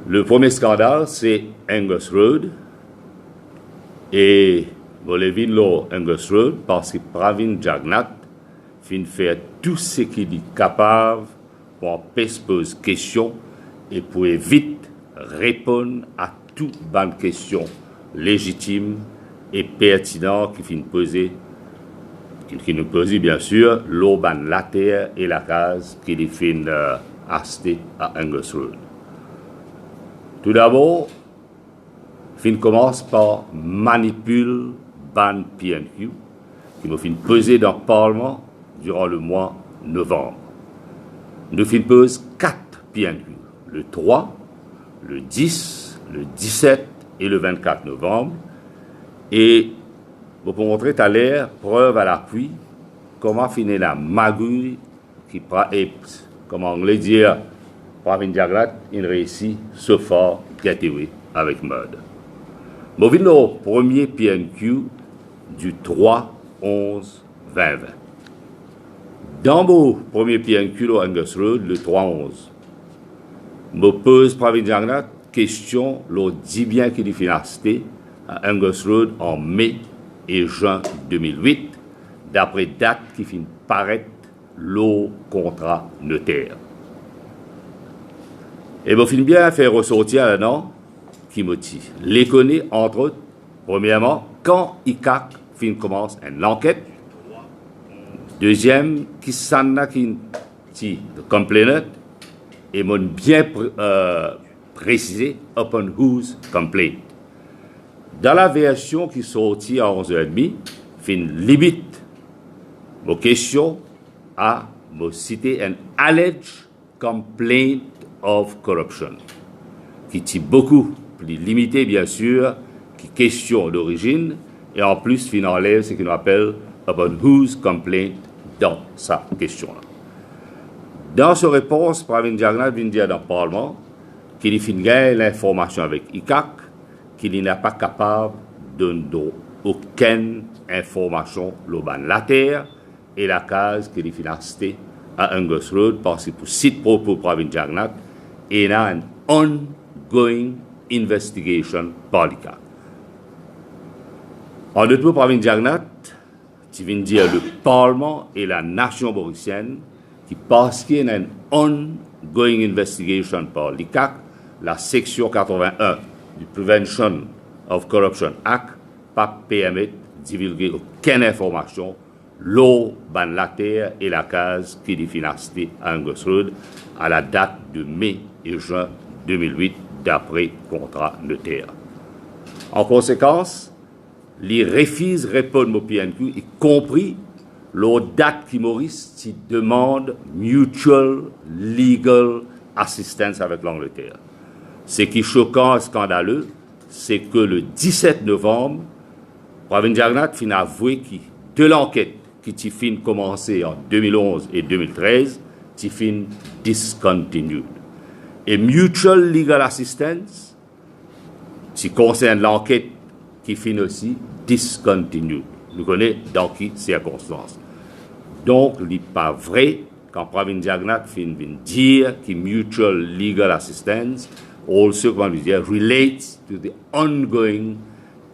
Le premier scandale, c'est Angus Road. Et vous levez le Angus Road parce que Pravin Jagnat fin faire tout ce qu'il est capable pour se poser questions et pour vite répondre à toutes les questions légitimes et pertinentes qui nous posent bien sûr l'auban la terre et la case qui fin acheter à Angus Road. Tout d'abord, fin commence par manipuler ban PNQ qui nous fin peser dans le Parlement durant le mois de novembre. Nous fin pose 4 PNQ, le 3, le 10, le 17 et le 24 novembre. Et vous pouvez montrer tout à l'heure, preuve à l'appui, comment finir la magouille qui comment on le dire, Pravin Jagnat, il réussit so far get away avec mode. Nous venons au premier PNQ du 3, 11, 20, 20. Dans mon premier PNQ au Angus Road, le 3, 11, me pose Pravin Jagnat question, le dit bien qu'il est financé à Angus Road en mai et juin 2008, d'après date qui finit paraître le contrat notaire. Et je finis bien à faire ressortir un nom qui me dit. Les connaît, entre autres, premièrement, quand ICAC commence une enquête. Deuxième, qui s'en a qui dit le complainant et m'ont bien précisé upon whose complaint. Dans la version qui sortit à 11h30, fin limite vos questions à me citer un alleged complaint of corruption, qui est beaucoup plus limité, bien sûr, qui question d'origine, et en plus, fin enlève ce qu'on appelle upon whose complaint dans sa question-là. Dans sa réponse, Pravin Jagnat vient dire dans le Parlement qu'il fin gagne l'information avec ICAC, qu'il n'est pas capable de donner aucune information l'auban la terre et la case qu'il est financé à Angus Road parce que pour site propos Pravin Jagnat, il y a une ongoing investigation par l'ICAC. En d'autres mots, Pravin Jagnat, qui vient dire le Parlement et la nation mauricienne, qui parce qu'il y a une ongoing investigation par l'ICAC, la section 81 du Prevention of Corruption Act, pas permettre de divulguer aucune information, l'eau, la terre et la case qui est financée à Angus Road à la date de mai et juin 2008 d'après contrat notaire. En conséquence, les refus répondent au PNQ, y compris la date qui Maurice qui demande mutual legal assistance avec l'Angleterre. Ce qui est choquant et scandaleux, c'est que le 17 novembre, Pravin Jagnat fin avoué que de l'enquête qui fin commencé en 2011 et 2013, qui fin discontinued. Et mutual legal assistance, qui concerne l'enquête qui fin aussi discontinued. Nous connaissons dans quelles circonstances. Donc, il n'est pas vrai quand Pravin Jagnat fin dire que mutual legal assistance also, comment dire, relates to the ongoing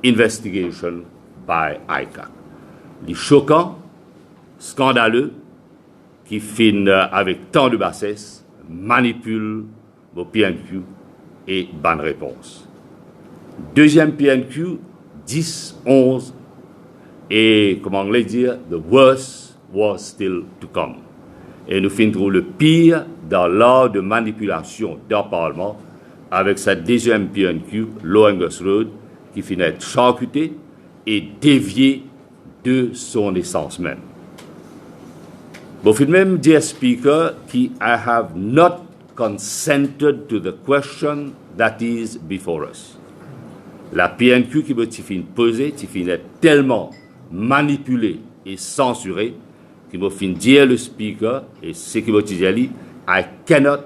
investigation by ICAC. Les choquants, scandaleux, qui fin avec tant de bassesse, manipulent vos PNQ et bonne réponse. Deuxième PNQ, 10, 11, et comment on va dire, the worst was still to come. Et nous finirons le pire dans l'art de manipulation d'un Parlement avec sa deuxième PNQ, Angus Road, qui finit être charcuté et dévié de son essence même. Bon, il même dear Speaker, I have not consented to the question that is before us. La PNQ qui me fin poser, qui fin être tellement manipulée et censurée, qui me fin dire le Speaker, et ce qui me dit, I cannot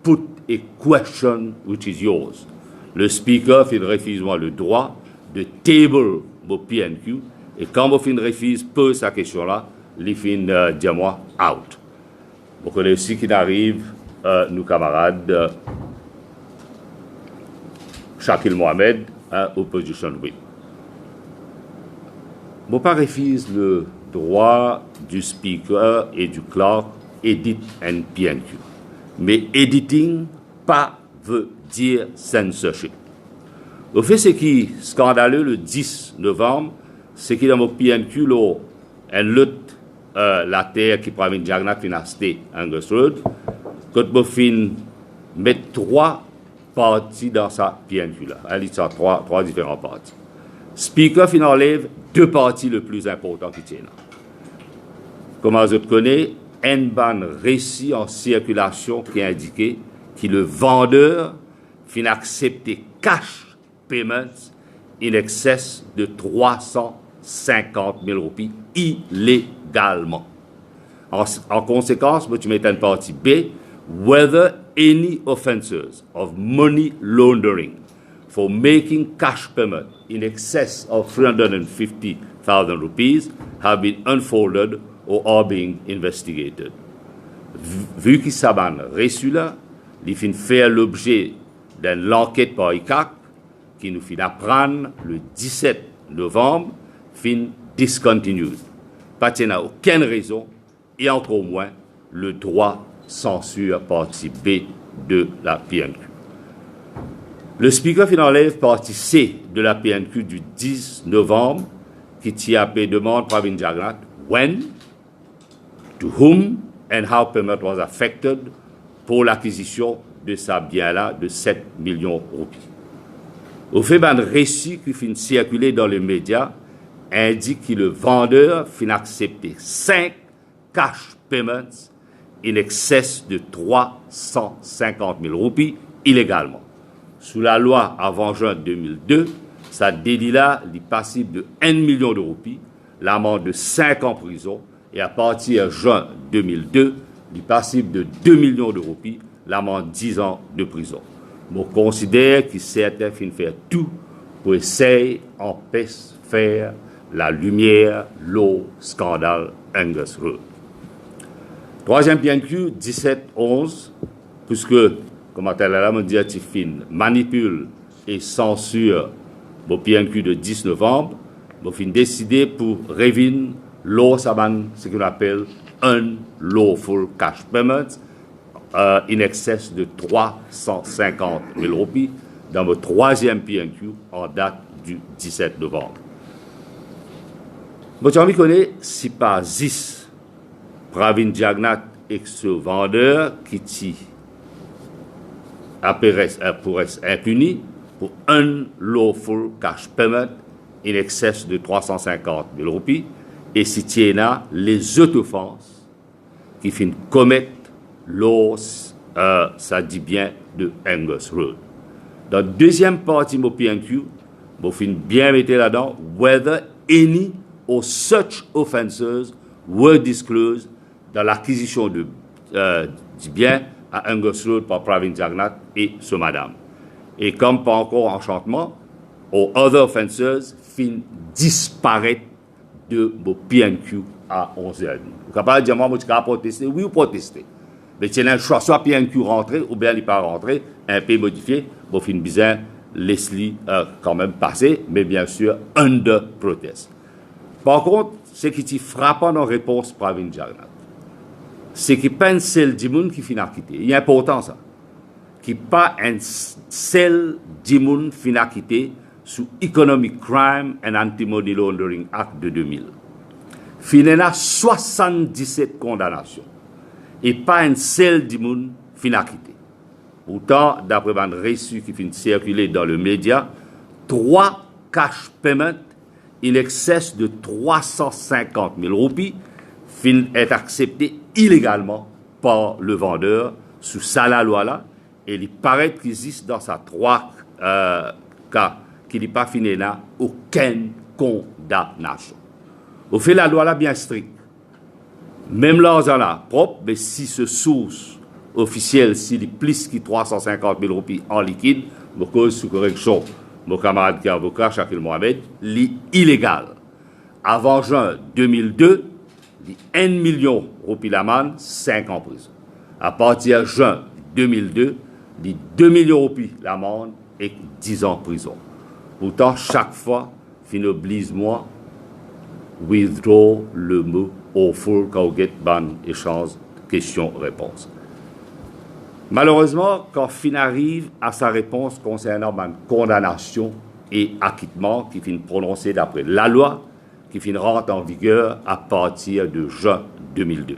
put a question which is yours. Le Speaker fin refuse moi le droit de table mon PNQ, et quand mon fin refuse pose sa question-là, les fin dire moi out. Vous connaissez aussi qu'il arrive, nos camarades, Shakil Mohamed, opposition whip. Je ne pas refuse le droit du speaker et du clerk edit and PNQ. Mais editing pas veut dire censorship. Au fait, ce qui est scandaleux le 10 novembre, c'est qu'il y a un PNQ, une lutte, la terre qui prend une Jagnat Finasté, Angus Road, quand on fin mettre 3 parties dans sa PNQ là. Elle a trois différents parties. Speaker fin enlève 2 parties les plus importantes qui tiennent. Comme vous connaissez, un ban récit en circulation qui indiquait que le vendeur fin accepter cash payments in excess de 350 000 roupies illégalement. En conséquence, tu mets une partie B, whether any offenses of money laundering for making cash payment in excess of 350,000 rupees have been unfolded or are being investigated. Vu qu'il s'est reçu là, il fin faire l'objet d'une enquête par ICAC qui nous fin apprendre le 17 novembre, fin discontinued. Pas qu'il n'y a aucune raison et encore moins le droit censure partie B de la PNQ. Le speaker fin enlève partie C de la PNQ du 10 novembre qui tient à demande Pravin Jagnat when, to whom and how payment was affected pour l'acquisition de sa bien-là de 7 millions de roupies. Au fait, un récit qui finit circuler dans les médias indique que le vendeur finit accepter 5 cash payments in excess de 350 000 roupies illégalement. Sous la loi avant juin 2002, ça délit-là est passible de 1 million de roupies, l'amende de 5 ans en prison, et à partir de juin 2002, il est passible de 2 millions de roupies, l'amende 10 ans de prison. Je considère que certains finissent faire tout pour essayer d'empêcher faire la lumière, l'eau, scandale, Angus Road. Troisième PNQ, 17-11, puisque, comme elle me dit, manipule et censure le PNQ de 10 novembre, je fin décidé pour réviner l'eau, ce qu'on appelle unlawful cash payment, in excess de 350 000 roupies dans le troisième PNQ en date du 17 novembre. Vous avez connu, si pas 10 Pravin Jagnat et ce vendeur qui pourrait être impuni pour unlawful cash payment in excess de 350 000 roupies et si tu as les autres offenses qui finissent commettre ça dit bien de Angus Road. Dans la deuxième partie de mon PNQ, je finis bien mettre là-dedans whether any or such offenses were disclosed dans l'acquisition du bien à Angus Road par Pravin Jagnat et ce madame. Et comme pas encore enchantement, or other offenses fin disparaître de mon PNQ à 11h30. Vous pouvez pas dire, moi, je vais protester, oui ou protester. Mais c'est un choix, soit PNQ rentré ou bien il n'est pas rentré, un pays modifié, bon, fin bizarre, Leslie quand même passé, mais bien sûr, under protest. Par contre, ce qui est frappant en réponse Pravin Jagnat, c'est qu'il n'y a pas un seul dimoun qui finit à quitter. Il est important ça. Qu'il n'y a pas un seul dimoun qui finit à quitter sous Economic Crime and Anti-Money Laundering Act de 2000. Il y a 77 condamnations. Et pas un seul dimoun finit à quitter. Pourtant, d'après un reçu qui finit circuler dans le média, 3 cash payments in excess de 350 000 roupies finissent être acceptés illégalement par le vendeur sous ça la loi là. Et il paraît qu'il existe dans ces 3 cas qu'il n'est pas fini là aucune condamnation. Au fait, la loi là bien stricte. Même l'argent là propre, mais si ce source officielle, s'il est plus que 350 000 roupies en liquide, me cause sous correction, mon camarade qui est avocat, Shakil Mohamed, illégal. Avant juin 2002, 1 million de roupies l'amende, 5 ans en prison. À partir de juin 2002, 2 millions de roupies l'amende, et 10 ans de prison. Pourtant, chaque fois, fin oblige moi, withdraw le mot offer quand on get ban échange question-réponse. Malheureusement, quand fin arrive à sa réponse concernant ma condamnation et acquittement qui finit prononcé d'après la loi, qui finit rentre en vigueur à partir de juin 2002.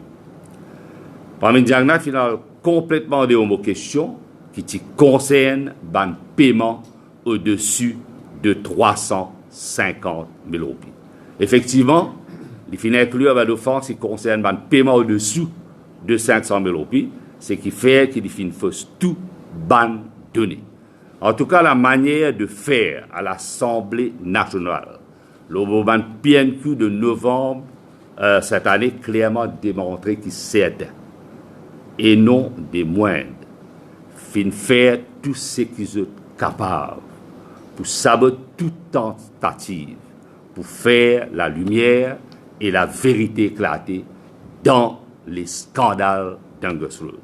Parmi les diagnostics, final complètement des homo questions qui concernent le paiement au-dessus de 350 000 roupies. Effectivement, les fins inclus avec l'offense qui concerne le paiement au-dessous de 500 000 roupies, ce qui fait qu'il finit fausse tout ban donné. En tout cas, la manière de faire à l'Assemblée nationale, le moment PNQ de novembre cette année, clairement démontré qu'il s'aide et non des moindres, fin faire tout ce qu'ils sont capables pour saboter toute tentative, pour faire la lumière et la vérité éclater dans les scandales d'Angus Road.